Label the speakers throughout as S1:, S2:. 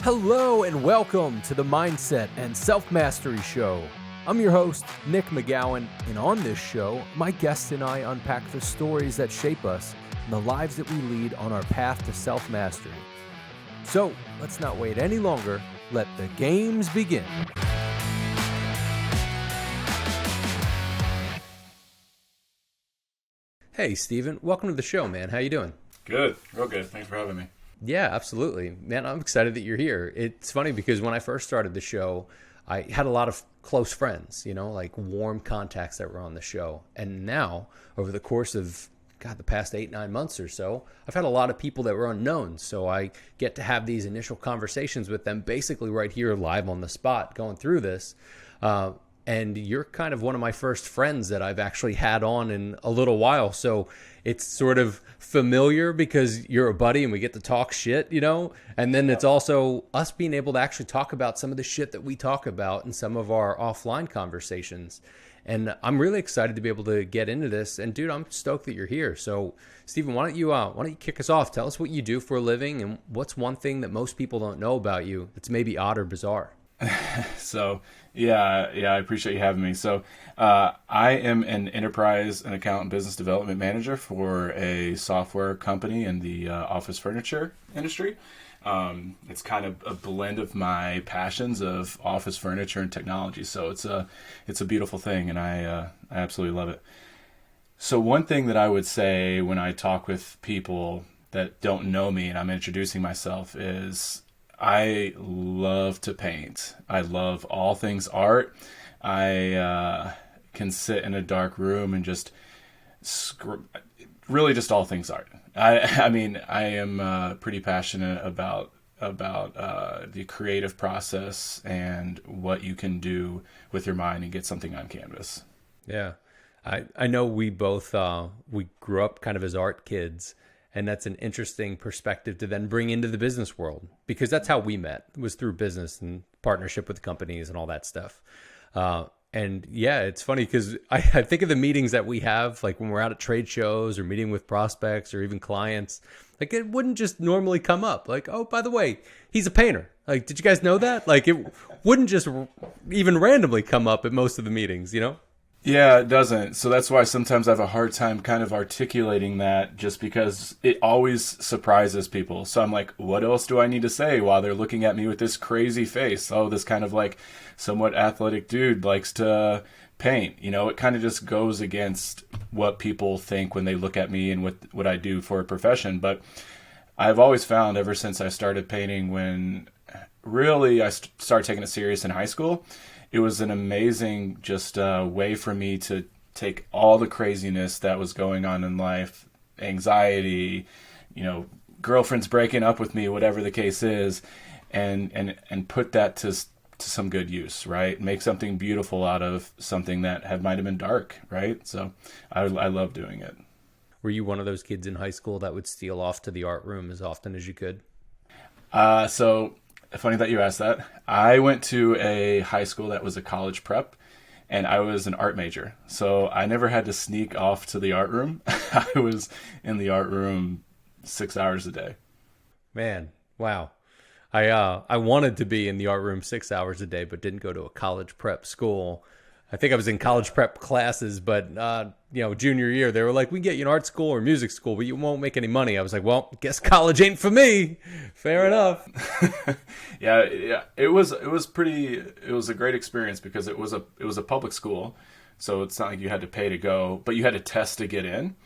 S1: Hello and welcome to the Mindset and Self-Mastery Show. I'm your host, Nick McGowan, and on this show, my guests and I unpack the stories that shape us and the lives that we lead on our path to self-mastery. So, let's not wait any longer. Let the games begin. Hey, Steven. Welcome to the show, man. How you doing?
S2: Good. Real good. Thanks for having me.
S1: Yeah, absolutely. Man, I'm excited that you're here. It's funny because when I first started the show, I had a lot of close friends, like warm contacts that were on the show. And now, over the course of, the past 8-9 months or so, I've had a lot of people that were unknown. So I get to have these initial conversations with them basically right here live on the spot going through this. And you're kind of one of my first friends that I've actually had on in a little while. So it's sort of familiar because you're a buddy and we get to talk shit, And then it's also us being able to actually talk about some of the shit that we talk about in some of our offline conversations. And I'm really excited to be able to get into this. And dude, I'm stoked that you're here. So Steven, why don't you kick us off? Tell us what you do for a living and what's one thing that most people don't know about you that's maybe odd or bizarre.
S2: So, I appreciate you having me. So, I am an enterprise and account and business development manager for a software company in the office furniture industry. It's kind of a blend of my passions of office furniture and technology. So it's a beautiful thing, and I absolutely love it. So one thing that I would say when I talk with people that don't know me and I'm introducing myself is I love to paint. I love all things art. I can sit in a dark room and just really just all things art. I am pretty passionate about the creative process and what you can do with your mind and get something on canvas.
S1: Yeah, I know we both we grew up kind of as art kids. And that's an interesting perspective to then bring into the business world, because that's how we met, was through business and partnership with companies and all that stuff. And yeah, it's funny because I think of the meetings that we have, like when we're out at trade shows or meeting with prospects or even clients, like it wouldn't just normally come up like, oh, by the way, he's a painter. Like, did you guys know that? Like it wouldn't just even randomly come up at most of the meetings,
S2: Yeah, it doesn't. So that's why sometimes I have a hard time kind of articulating that, just because it always surprises people. So I'm like, what else do I need to say while they're looking at me with this crazy face? Oh, this kind of like somewhat athletic dude likes to paint. It kind of just goes against what people think when they look at me and what I do for a profession. But I've always found ever since I started painting, when really I started taking it serious in high school, it was an amazing just way for me to take all the craziness that was going on in life, anxiety, girlfriends breaking up with me, whatever the case is, and put that to some good use, right? Make something beautiful out of something that might have been dark, right? So I love doing it.
S1: Were you one of those kids in high school that would steal off to the art room as often as you could?
S2: So funny that you asked that. I went to a high school that was a college prep, and I was an art major. So I never had to sneak off to the art room. I was in the art room 6 hours a day.
S1: Man, wow. I wanted to be in the art room 6 hours a day, but didn't go to a college prep school. I think I was in college prep classes, but junior year, they were like, we can get you in art school or music school, but you won't make any money. I was like, well, guess college ain't for me. Fair enough.
S2: Yeah. It was a great experience because it was a public school. So it's not like you had to pay to go, but you had to test to get in.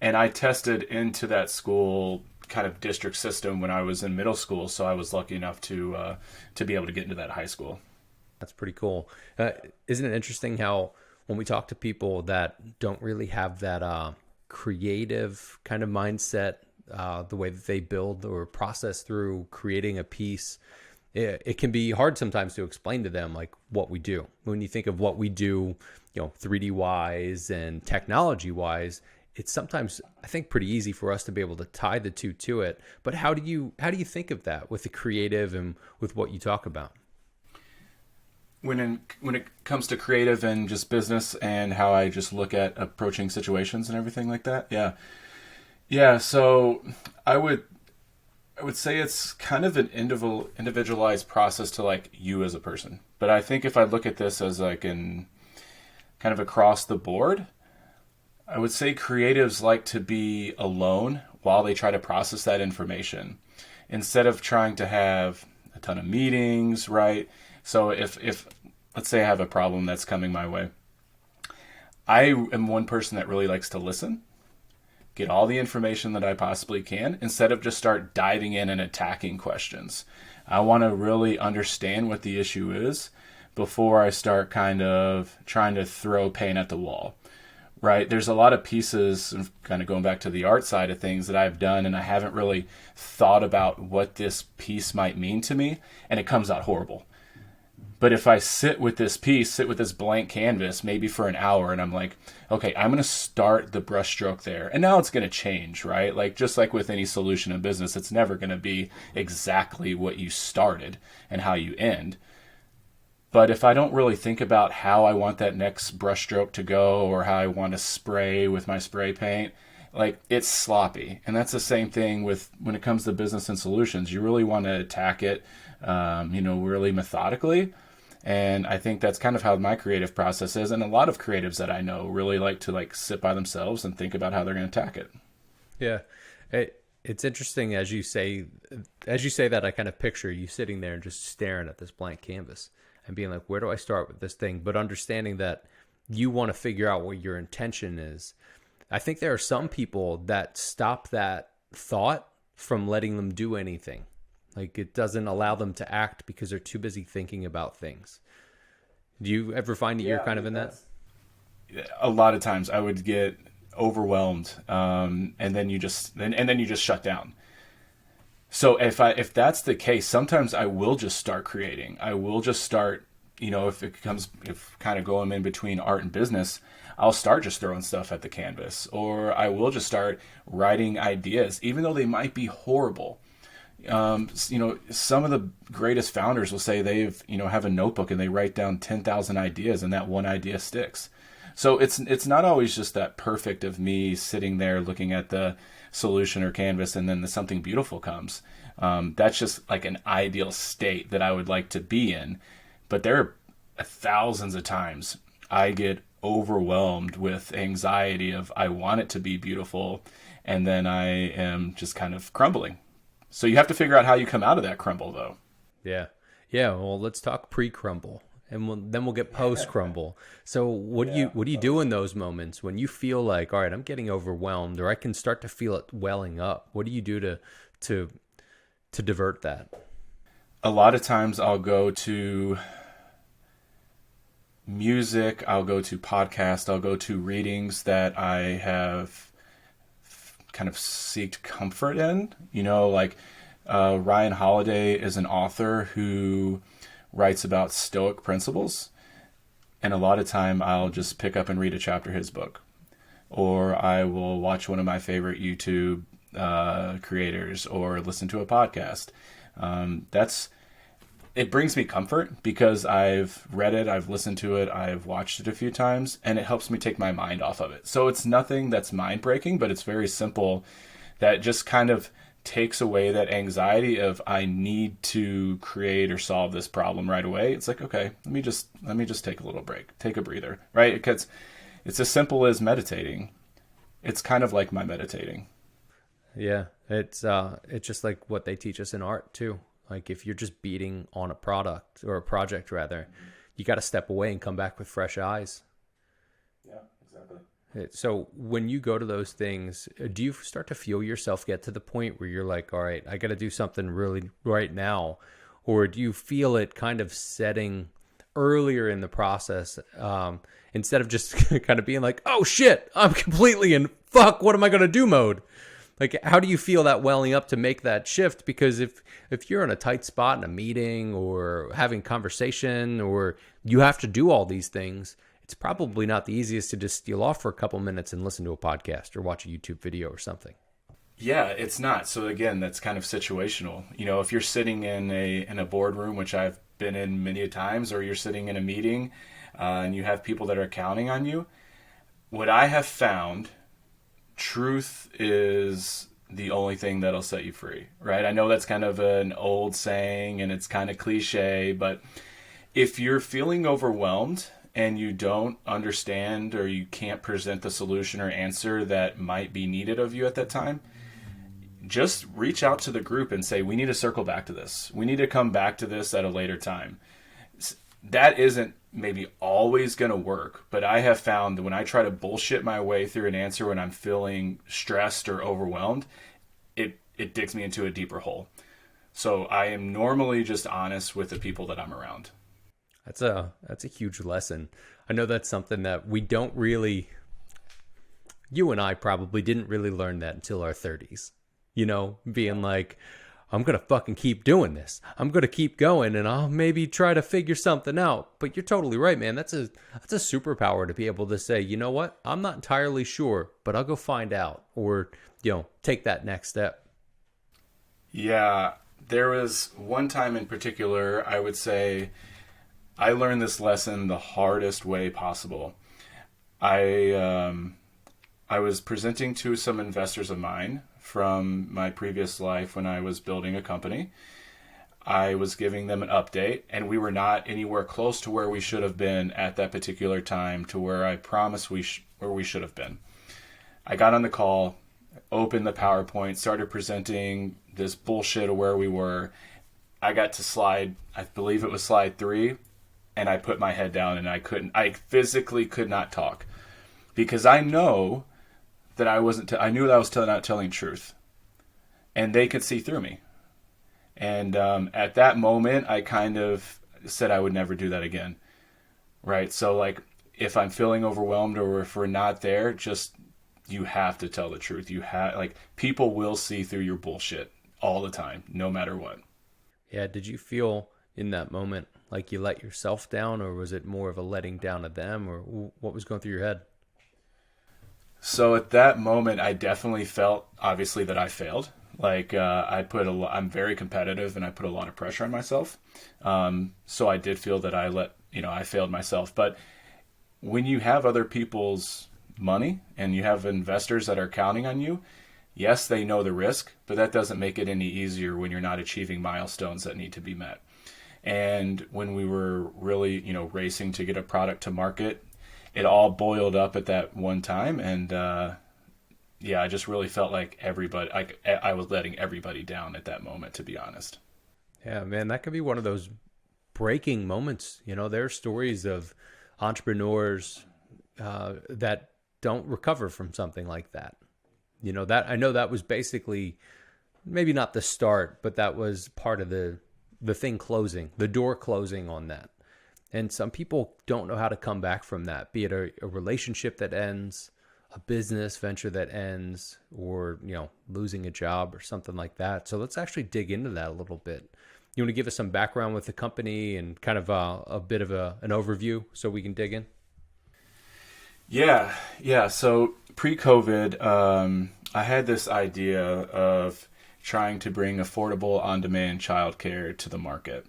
S2: And I tested into that school kind of district system when I was in middle school. So I was lucky enough to be able to get into that high school.
S1: That's pretty cool. Isn't it interesting how when we talk to people that don't really have that creative kind of mindset, the way that they build or process through creating a piece, it can be hard sometimes to explain to them like what we do. When you think of what we do, 3D wise and technology wise, it's sometimes, I think, pretty easy for us to be able to tie the two to it. But how do you think of that with the creative and with what you talk about?
S2: When it comes to creative and just business and how I just look at approaching situations and everything like that, yeah. So I would I would say it's kind of an individualized process to like you as a person. But I think if I look at this as like in kind of across the board, I would say creatives like to be alone while they try to process that information instead of trying to have a ton of meetings, right? So if let's say I have a problem that's coming my way, I am one person that really likes to listen, get all the information that I possibly can instead of just start diving in and attacking questions. I want to really understand what the issue is before I start kind of trying to throw paint at the wall, right? There's a lot of pieces, kind of going back to the art side of things, that I've done and I haven't really thought about what this piece might mean to me, and it comes out horrible. But if I sit with this blank canvas, maybe for an hour, and I'm like, okay, I'm going to start the brushstroke there. And now it's going to change, right? Like, just like with any solution in business, it's never going to be exactly what you started and how you end. But if I don't really think about how I want that next brushstroke to go or how I want to spray with my spray paint, like, it's sloppy. And that's the same thing with when it comes to business and solutions. You really want to attack it, really methodically. And I think that's kind of how my creative process is. And a lot of creatives that I know really like to like sit by themselves and think about how they're going to attack it.
S1: Yeah. It's interesting as you say that, I kind of picture you sitting there and just staring at this blank canvas and being like, where do I start with this thing? But understanding that you want to figure out what your intention is. I think there are some people that stop that thought from letting them do anything. Like, it doesn't allow them to act because they're too busy thinking about things. Do you ever find that you're kind of in that?
S2: A lot of times I would get overwhelmed, and then you just shut down. So if that's the case, sometimes I will just start creating. I will just start, if kind of going in between art and business, I'll start just throwing stuff at the canvas, or I will just start writing ideas, even though they might be horrible. Some of the greatest founders will say they've, have a notebook and they write down 10,000 ideas and that one idea sticks. So it's not always just that perfect of me sitting there looking at the solution or canvas and then something beautiful comes. That's just like an ideal state that I would like to be in. But there are thousands of times I get overwhelmed with anxiety of I want it to be beautiful, and then I am just kind of crumbling. So you have to figure out how you come out of that crumble, though.
S1: Yeah. Well, let's talk pre-crumble, and then we'll get post-crumble. So what do you do in those moments when you feel like, all right, I'm getting overwhelmed, or I can start to feel it welling up? What do you do to divert that?
S2: A lot of times I'll go to music, I'll go to podcasts, I'll go to readings that I have kind of seeked comfort in. Ryan Holiday is an author who writes about Stoic principles, and a lot of time I'll just pick up and read a chapter of his book, or I will watch one of my favorite YouTube creators, or listen to a podcast. It brings me comfort because I've read it, I've listened to it, I've watched it a few times, and it helps me take my mind off of it. So it's nothing that's mind-breaking, but it's very simple that just kind of takes away that anxiety of I need to create or solve this problem right away. It's like, okay, let me just take a little break, take a breather, right? Because it's as simple as meditating. It's kind of like my meditating.
S1: Yeah, it's just like what they teach us in art too. Like, if you're just beating on a product or a project rather, you got to step away and come back with fresh eyes.
S2: Yeah, exactly.
S1: So when you go to those things, do you start to feel yourself get to the point where you're like, all right, I got to do something really right now? Or do you feel it kind of setting earlier in the process, instead of just kind of being like, oh shit, I'm completely in fuck, what am I going to do mode? Like, how do you feel that welling up to make that shift? Because if you're in a tight spot in a meeting or having conversation, or you have to do all these things, it's probably not the easiest to just steal off for a couple minutes and listen to a podcast or watch a YouTube video or something.
S2: Yeah, it's not. So again, that's kind of situational. If you're sitting in a boardroom, which I've been in many a times, or you're sitting in a meeting and you have people that are counting on you, what I have found, truth is the only thing that'll set you free, right? I know that's kind of an old saying and it's kind of cliche, but if you're feeling overwhelmed and you don't understand or you can't present the solution or answer that might be needed of you at that time, just reach out to the group and say, we need to circle back to this. We need to come back to this at a later time. That isn't maybe always going to work, but I have found that when I try to bullshit my way through an answer when I'm feeling stressed or overwhelmed, it digs me into a deeper hole. So I am normally just honest with the people that I'm around.
S1: That's a huge lesson. I know that's something that we don't really, you and I probably didn't really learn that until our 30s. You know, being like, I'm going to fucking keep doing this. I'm going to keep going and I'll maybe try to figure something out. But you're totally right, man. That's a superpower to be able to say, you know what? I'm not entirely sure, but I'll go find out or, take that next step.
S2: Yeah, there was one time in particular, I would say I learned this lesson the hardest way possible. I was presenting to some investors of mine from my previous life when I was building a company. I was giving them an update, and we were not anywhere close to where we should have been at that particular time to where I promised where we should have been. I got on the call, opened the PowerPoint, started presenting this bullshit of where we were. I got to I believe it was slide 3, and I put my head down and I physically could not talk because I know that I knew that I was not telling truth, and they could see through me. And at that moment, I kind of said I would never do that again. Right. So like, if I'm feeling overwhelmed or if we're not there, you have to tell the truth. People will see through your bullshit all the time, no matter what.
S1: Yeah. Did you feel in that moment like you let yourself down, or was it more of a letting down of them, or what was going through your head?
S2: So at that moment, I definitely felt, obviously, that I failed. Like I'm very competitive, and I put a lot of pressure on myself. So I did feel that I failed myself. But when you have other people's money and you have investors that are counting on you, yes, they know the risk, but that doesn't make it any easier when you're not achieving milestones that need to be met. And when we were really, racing to get a product to market, it all boiled up at that one time. And, I just really felt like I was letting everybody down at that moment, to be honest.
S1: Yeah, man, that could be one of those breaking moments. There are stories of entrepreneurs that don't recover from something like that. That I know that was basically maybe not the start, but that was part of the thing closing, the door closing on that. And some people don't know how to come back from that, be it a relationship that ends, a business venture that ends, or, losing a job or something like that. So let's actually dig into that a little bit. You want to give us some background with the company and kind of a bit of an overview so we can dig in?
S2: Yeah. So pre-COVID, I had this idea of trying to bring affordable on-demand childcare to the market.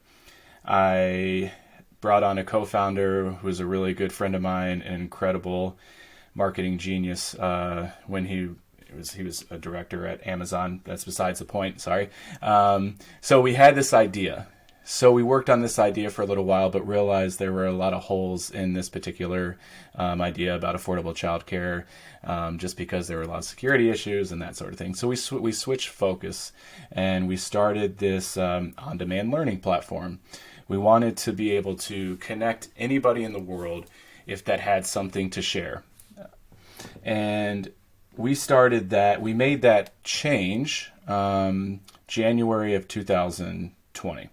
S2: I brought on a co-founder who was a really good friend of mine, an incredible marketing genius. When he was a director at Amazon. That's besides the point. Sorry. So we had this idea. So we worked on this idea for a little while, but realized there were a lot of holes in this particular idea about affordable childcare, just because there were a lot of security issues and that sort of thing. So we switched focus, and we started this on-demand learning platform. We wanted to be able to connect anybody in the world if that had something to share. And we started that. We made that change January of 2020.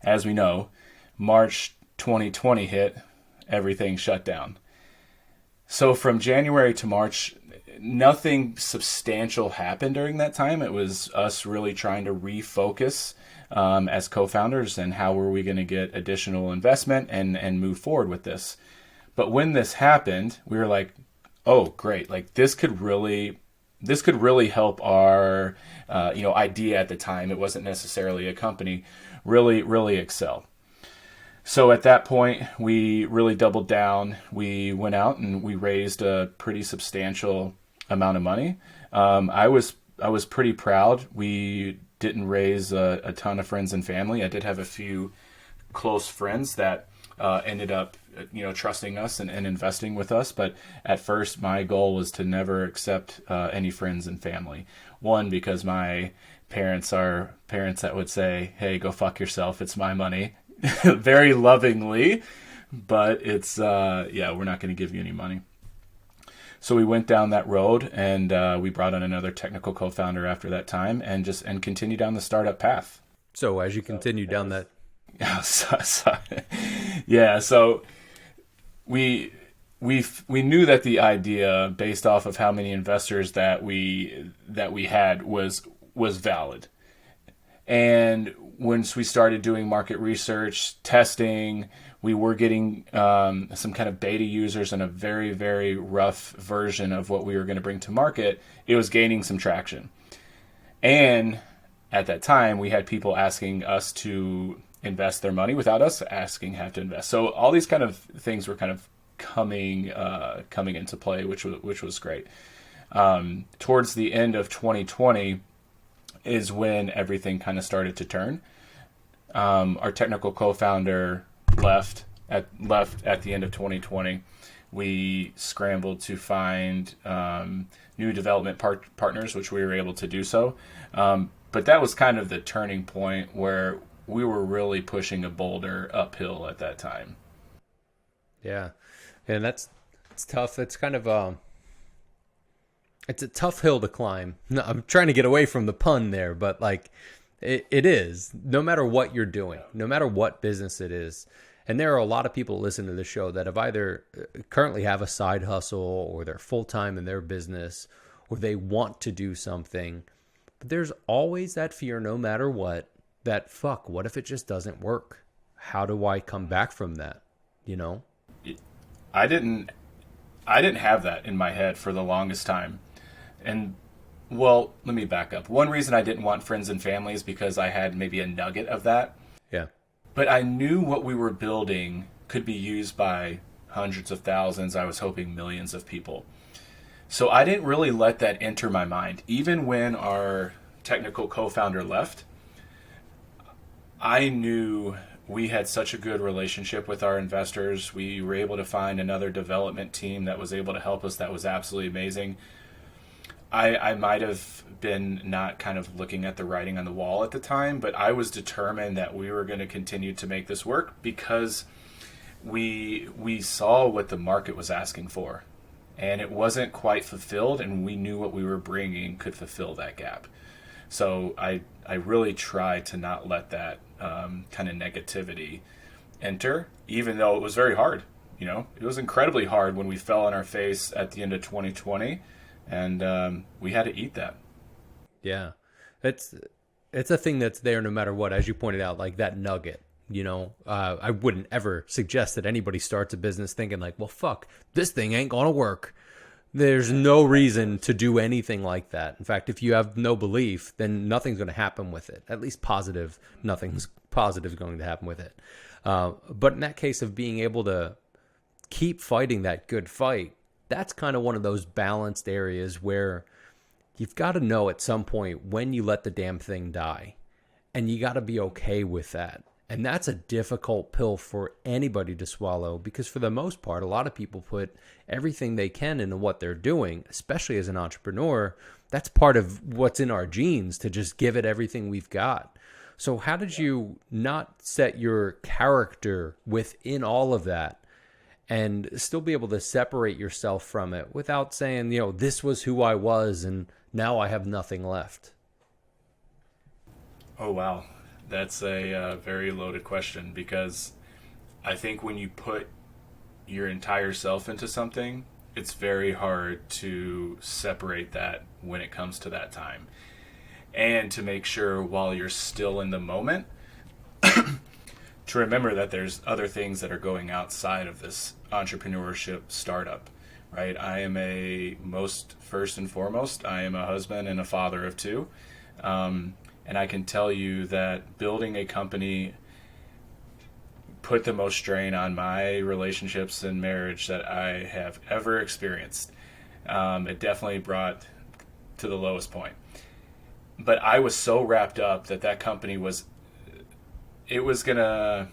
S2: As we know, March 2020 hit, everything shut down. So from January to March, nothing substantial happened during that time. It was us really trying to refocus as co-founders and how were we going to get additional investment and move forward with this. But when this happened, we were like, oh, great. Like this could really help our idea at the time. It wasn't necessarily a company, really excel. So at that point, we really doubled down. We went out and we raised a pretty substantial amount of money. I was I was pretty proud. We didn't raise a ton of friends and family. I did have a few close friends that ended up, trusting us and investing with us. But at first, my goal was to never accept any friends and family. One, because my parents are parents that would say, "Hey, go fuck yourself. It's my money," very lovingly. But it's we're not going to give you any money. So we went down that road, and we brought on another technical co-founder after that time, and continued down the startup path.
S1: So as you continue down that,
S2: so we knew that the idea, based off of how many investors that we had, was valid. And once we started doing market research, testing, we were getting some kind of beta users and a very, very rough version of what we were going to bring to market. It was gaining some traction. And at that time, we had people asking us to invest their money without us have to invest. So all these kind of things were kind of coming into play, which was great. Towards the end of 2020 is when everything kind of started to turn. Our technical co-founder left at the end of 2020. We scrambled to find new development partners, which we were able to do so. But that was kind of the turning point where we were really pushing a boulder uphill at that time.
S1: Yeah, and it's tough. It's kind of it's a tough hill to climb. No, I'm trying to get away from the pun there, but like it is. No matter what you're doing, no matter what business it is, and there are a lot of people that listen to the show that have either currently have a side hustle, or they're full time in their business, or they want to do something. But there's always that fear, no matter what, that fuck, what if it just doesn't work? How do I come back from that? You know?
S2: I didn't have that in my head for the longest time. And well, let me back up. One reason I didn't want friends and family is because I had maybe a nugget of that.
S1: Yeah.
S2: But I knew what we were building could be used by hundreds of thousands. I was hoping millions of people. So I didn't really let that enter my mind. Even when our technical co-founder left, I knew we had such a good relationship with our investors. We were able to find another development team that was able to help us. That was absolutely amazing. I might have been not kind of looking at the writing on the wall at the time, but I was determined that we were going to continue to make this work because we saw what the market was asking for, and it wasn't quite fulfilled, and we knew what we were bringing could fulfill that gap. So I really tried to not let that kind of negativity enter, even though it was very hard. It was incredibly hard when we fell on our face at the end of 2020, and we had to eat that.
S1: Yeah, it's a thing that's there no matter what, as you pointed out, like that nugget. I wouldn't ever suggest that anybody starts a business thinking like, well, fuck, this thing ain't gonna work. There's no reason to do anything like that. In fact, if you have no belief, then nothing's going to happen with it. At least positive, nothing's positive going to happen with it. But in that case of being able to keep fighting that good fight, that's kind of one of those balanced areas where you've got to know at some point when you let the damn thing die. And you got to be okay with that. And that's a difficult pill for anybody to swallow because for the most part, a lot of people put everything they can into what they're doing, especially as an entrepreneur. That's part of what's in our genes, to just give it everything we've got. So how did you not set your character within all of that and still be able to separate yourself from it without saying, this was who I was and now I have nothing left?
S2: Oh, wow. That's a very loaded question, because I think when you put your entire self into something, it's very hard to separate that when it comes to that time. And to make sure while you're still in the moment, to remember that there's other things that are going outside of this entrepreneurship startup, right? First and foremost, I am a husband and a father of two. And I can tell you that building a company put the most strain on my relationships and marriage that I have ever experienced. It definitely brought to the lowest point. but I was so wrapped up that that company was, it was gonna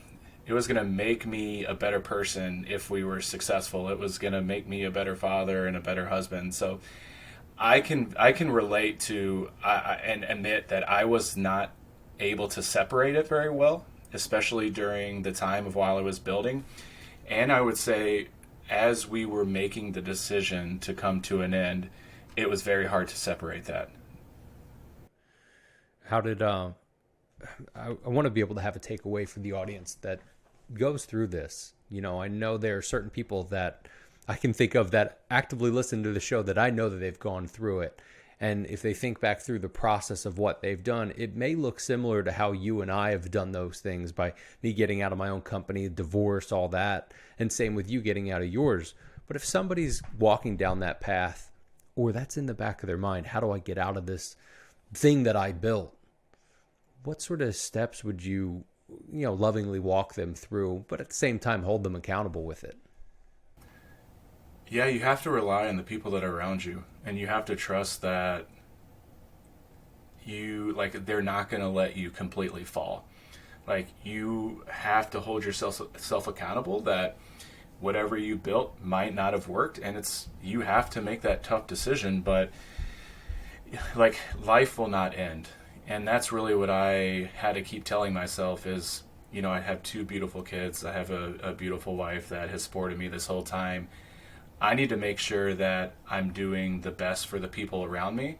S2: it was gonna make me a better person if we were successful. It was gonna make me a better father and a better husband. So I can relate to and admit that I was not able to separate it very well, especially during the time of while I was building. And I would say, as we were making the decision to come to an end, it was very hard to separate that.
S1: How did I want to be able to have a takeaway for the audience that goes through this. You know, I know there are certain people that I can think of that actively listen to the show that I know that they've gone through it. And if they think back through the process of what they've done, it may look similar to how you and I have done those things, by me getting out of my own company, divorce, all that. And same with you getting out of yours. But if somebody's walking down that path, or that's in the back of their mind, how do I get out of this thing that I built? What sort of steps would you lovingly walk them through, but at the same time hold them accountable with it?
S2: Yeah, you have to rely on the people that are around you, and you have to trust that they're not going to let you completely fall. Like, you have to hold yourself accountable that whatever you built might not have worked, and you have to make that tough decision. But like, life will not end, and that's really what I had to keep telling myself is, I have two beautiful kids. I have a beautiful wife that has supported me this whole time. I need to make sure that I'm doing the best for the people around me,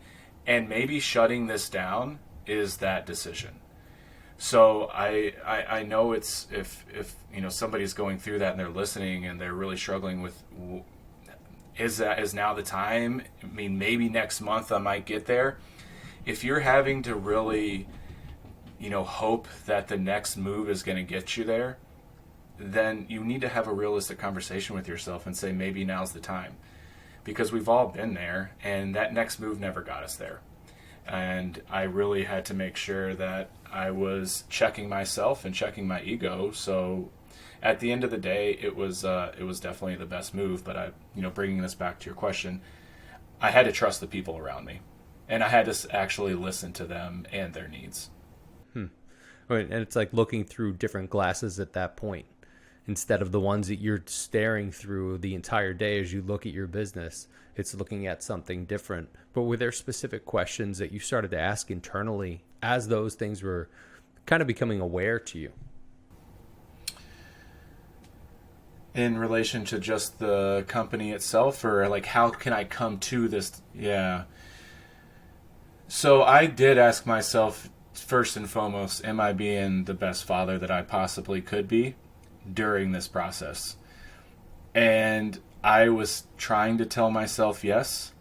S2: and maybe shutting this down is that decision. So I know it's, if somebody's going through that and they're listening and they're really struggling with, is now the time? I mean, maybe next month I might get there. If you're having to really, hope that the next move is going to get you there, then you need to have a realistic conversation with yourself and say, maybe now's the time. Because we've all been there, and that next move never got us there. And I really had to make sure that I was checking myself and checking my ego. So at the end of the day, it was definitely the best move. But bringing this back to your question, I had to trust the people around me, and I had to actually listen to them and their needs.
S1: Right, and it's like looking through different glasses at that point, instead of the ones that you're staring through the entire day as you look at your business. It's looking at something different. But were there specific questions that you started to ask internally as those things were kind of becoming aware to you?
S2: In relation to just the company itself, or like, how can I come to this? Yeah. So I did ask myself, first and foremost, am I being the best father that I possibly could be during this process? And I was trying to tell myself yes,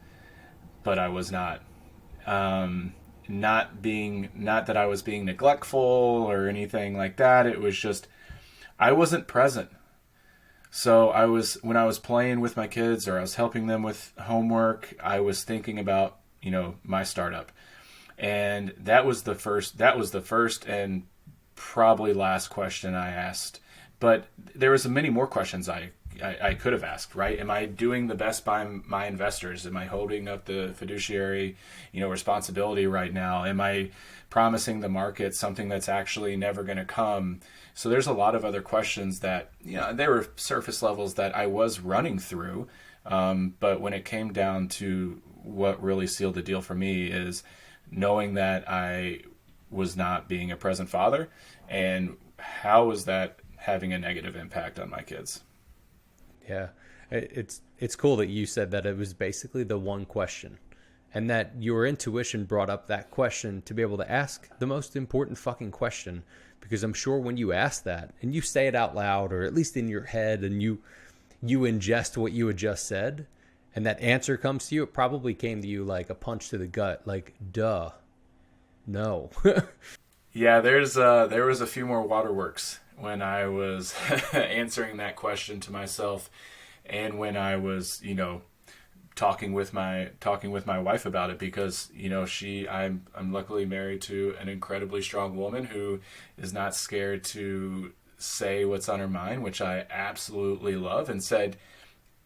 S2: but I was not. Not that I was being neglectful or anything like that. It was just, I wasn't present. So when I was playing with my kids or I was helping them with homework, I was thinking about, my startup. And that was the first and probably last question I asked. But there was many more questions I could have asked, right? Am I doing the best by my investors? Am I holding up the fiduciary, responsibility right now? Am I promising the market something that's actually never going to come? So there's a lot of other questions that, there were surface levels that I was running through. But when it came down to what really sealed the deal for me is knowing that I was not being a present father, and how was that having a negative impact on my kids.
S1: Yeah, it's cool that you said that it was basically the one question, and that your intuition brought up that question to be able to ask the most important fucking question. Because I'm sure when you ask that and you say it out loud, or at least in your head, and you ingest what you had just said, and that answer comes to you, it probably came to you like a punch to the gut, like, duh, no.
S2: Yeah, there was a few more waterworks when I was answering that question to myself, and when I was, talking with my wife about it, because I'm luckily married to an incredibly strong woman who is not scared to say what's on her mind, which I absolutely love, and said,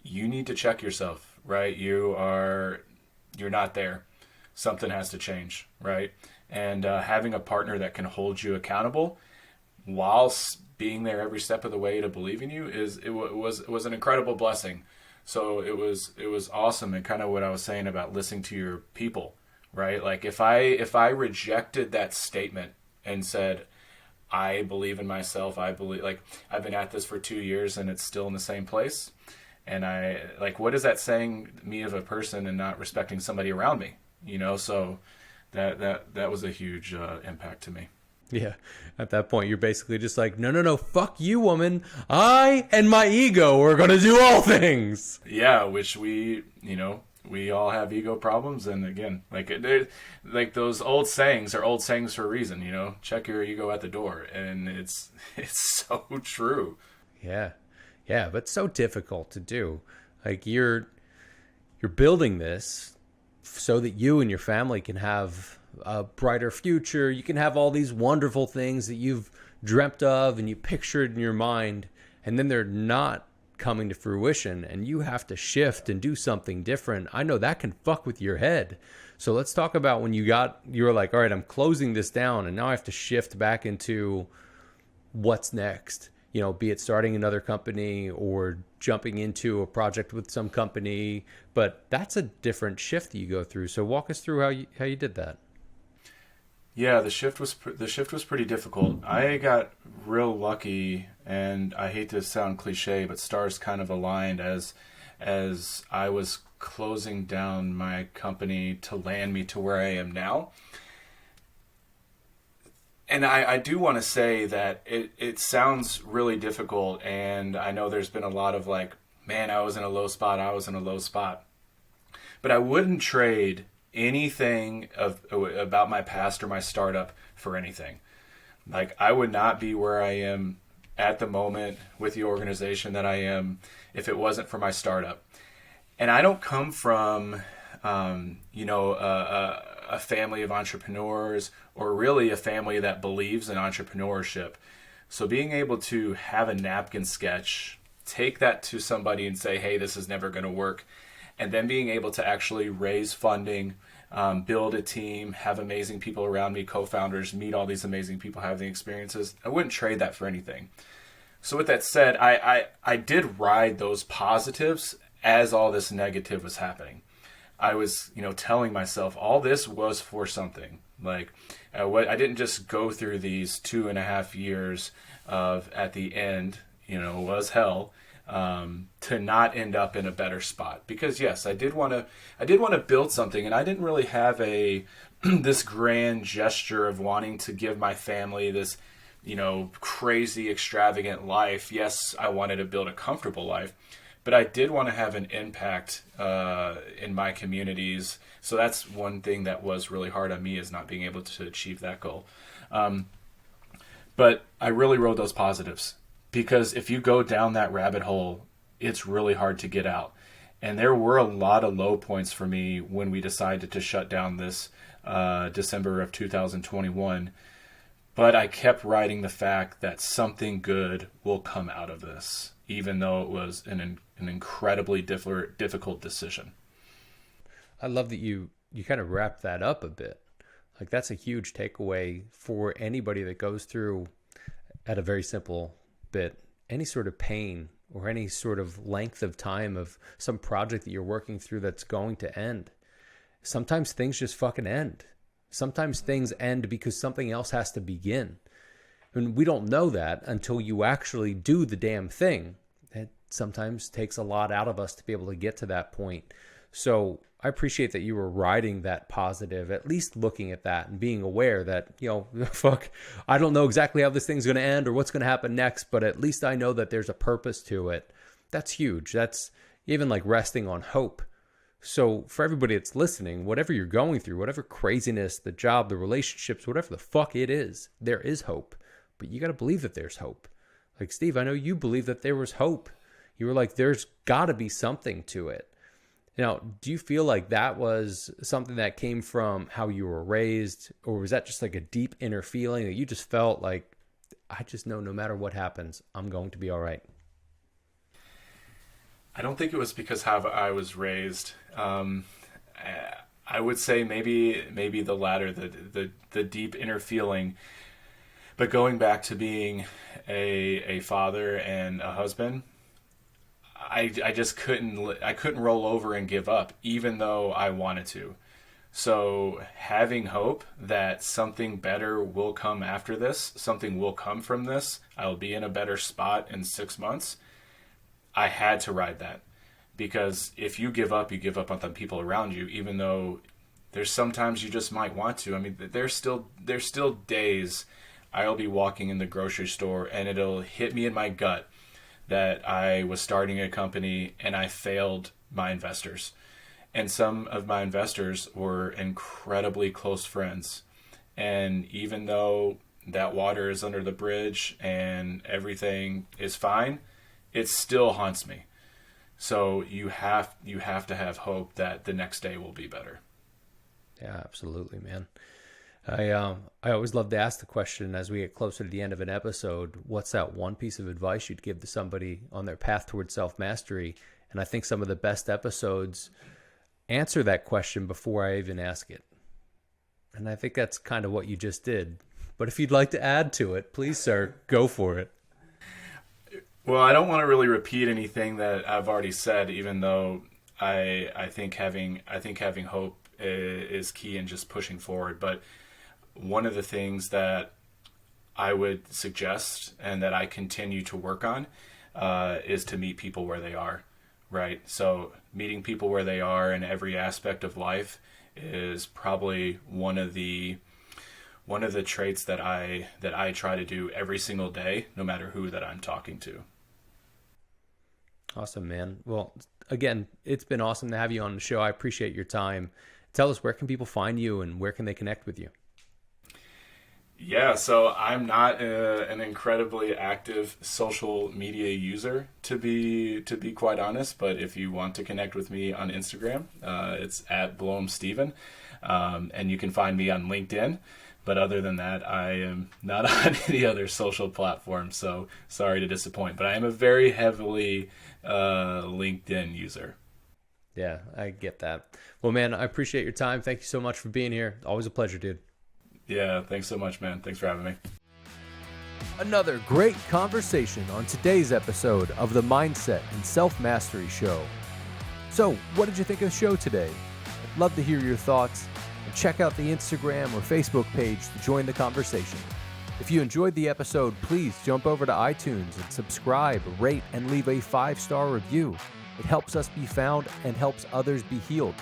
S2: you need to check yourself, right? You're not there. something has to change, right? And having a partner that can hold you accountable while being there every step of the way to believe in you was an incredible blessing. So it was awesome, and kind of what I was saying about listening to your people, right? Like if I rejected that statement and said, I believe in myself, I believe, like, I've been at this for 2 years and it's still in the same place, and I, like, what is that saying me of a person and not respecting somebody around me, you know? So that was a huge impact to me.
S1: Yeah. At that point, you're basically just like, no, no, no, fuck you, woman. I and my ego are going to do all things.
S2: Yeah, which we all have ego problems. And again, like those old sayings are old sayings for a reason, you know, check your ego at the door. And it's so true.
S1: Yeah. Yeah. But so difficult to do. Like you're building this so that you and your family can have a brighter future. You can have all these wonderful things that you've dreamt of and you pictured in your mind, and then they're not coming to fruition, and you have to shift and do something different. I know that can fuck with your head. So let's talk about when you were like, all right, I'm closing this down, and now I have to shift back into what's next. You know, be it starting another company or jumping into a project with some company, but that's a different shift that you go through. So walk us through how you did that.
S2: Yeah, the shift was pretty difficult. I got real lucky, and I hate to sound cliche, but stars kind of aligned as I was closing down my company to land me to where I am now. And I do want to say that it sounds really difficult, and I know there's been a lot of like, man, I was in a low spot. But I wouldn't trade anything about my past or my startup for anything. Like, I would not be where I am at the moment with the organization that I am if it wasn't for my startup. And I don't come from, a family of entrepreneurs, or really a family that believes in entrepreneurship. So being able to have a napkin sketch, take that to somebody and say, hey, this is never going to work, and then being able to actually raise funding, build a team, have amazing people around me, co-founders, meet all these amazing people, have the experiences, I wouldn't trade that for anything. So with that said, I did ride those positives as all this negative was happening. I was, telling myself all this was for something. Like, I didn't just go through these 2.5 years of, at the end, was hell, to not end up in a better spot. Because yes, I did want to build something, and I didn't really have this grand gesture of wanting to give my family this, crazy extravagant life. Yes, I wanted to build a comfortable life, but I did want to have an impact in my communities. So that's one thing that was really hard on me, is not being able to achieve that goal. But I really rode those positives, because if you go down that rabbit hole, it's really hard to get out. And there were a lot of low points for me when we decided to shut down this December of 2021. But I kept riding the fact that something good will come out of this, even though it was an incredibly difficult decision.
S1: I love that you kind of wrap that up a bit. Like, that's a huge takeaway for anybody that goes through, at a very simple bit, any sort of pain or any sort of length of time of some project that you're working through that's going to end. Sometimes things just fucking end. Sometimes things end because something else has to begin. And we don't know that until you actually do the damn thing. It sometimes takes a lot out of us to be able to get to that point. So I appreciate that you were riding that positive, at least looking at that and being aware that, fuck, I don't know exactly how this thing's going to end or what's going to happen next, but at least I know that there's a purpose to it. That's huge. That's even like resting on hope. So for everybody that's listening, whatever you're going through, whatever craziness, the job, the relationships, whatever the fuck it is, there is hope. But you got to believe that there's hope. Like, Steve, I know you believe that there was hope. You were like, there's got to be something to it. Now, do you feel like that was something that came from how you were raised, or was that just like a deep inner feeling that you just felt like, I just know no matter what happens, I'm going to be all right?
S2: I don't think it was because how I was raised. I would say maybe the latter, the deep inner feeling. But going back to being a father and a husband, I just couldn't roll over and give up, even though I wanted to. So having hope that something better will come after this, something will come from this, I'll be in a better spot in 6 months. I had to ride that, because if you give up on the people around you, even though there's sometimes you just might want to. I mean, there's still days I'll be walking in the grocery store and it'll hit me in my gut that I was starting a company and I failed my investors. And some of my investors were incredibly close friends. And even though that water is under the bridge and everything is fine, it still haunts me. So you have to have hope that the next day will be better.
S1: Yeah, absolutely, man. I always love to ask the question as we get closer to the end of an episode, what's that one piece of advice you'd give to somebody on their path towards self-mastery? And I think some of the best episodes answer that question before I even ask it. And I think that's kind of what you just did. But if you'd like to add to it, please, sir, go for it.
S2: Well, I don't want to really repeat anything that I've already said, even though I think having hope is key in just pushing forward. But one of the things that I would suggest and that I continue to work on is to meet people where they are, right? So meeting people where they are in every aspect of life is probably one of the traits that I try to do every single day, no matter who that I'm talking to.
S1: Awesome, man. Well, again, it's been awesome to have you on the show. I appreciate your time. Tell us, where can people find you and where can they connect with you?
S2: Yeah, so I'm not an incredibly active social media user, to be quite honest. But if you want to connect with me on Instagram, it's @BlohmSteven, and you can find me on LinkedIn. But other than that, I am not on any other social platform. So sorry to disappoint, but I am a very heavily LinkedIn user.
S1: Yeah, I get that. Well, man, I appreciate your time. Thank you so much for being here. Always a pleasure, dude.
S2: Yeah, thanks so much, man. Thanks for having me.
S1: Another great conversation on today's episode of the Mindset and Self-Mastery Show. So, what did you think of the show today? I'd love to hear your thoughts, and check out the Instagram or Facebook page to join the conversation. If you enjoyed the episode, please jump over to iTunes and subscribe, rate, and leave a 5-star review. It helps us be found and helps others be healed.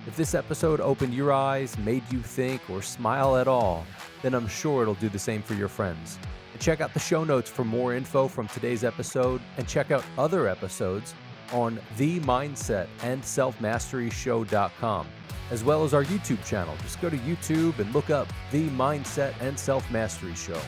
S1: If this episode opened your eyes, made you think, or smile at all, then I'm sure it'll do the same for your friends. And check out the show notes for more info from today's episode, and check out other episodes on themindsetandselfmasteryshow.com, as well as our YouTube channel. Just go to YouTube and look up The Mindset and Self-Mastery Show.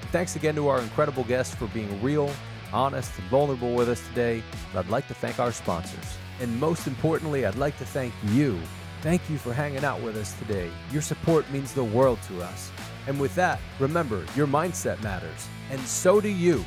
S1: And thanks again to our incredible guests for being real, honest, and vulnerable with us today. And I'd like to thank our sponsors. And most importantly, I'd like to thank you. Thank you for hanging out with us today. Your support means the world to us. And with that, remember, your mindset matters, and so do you.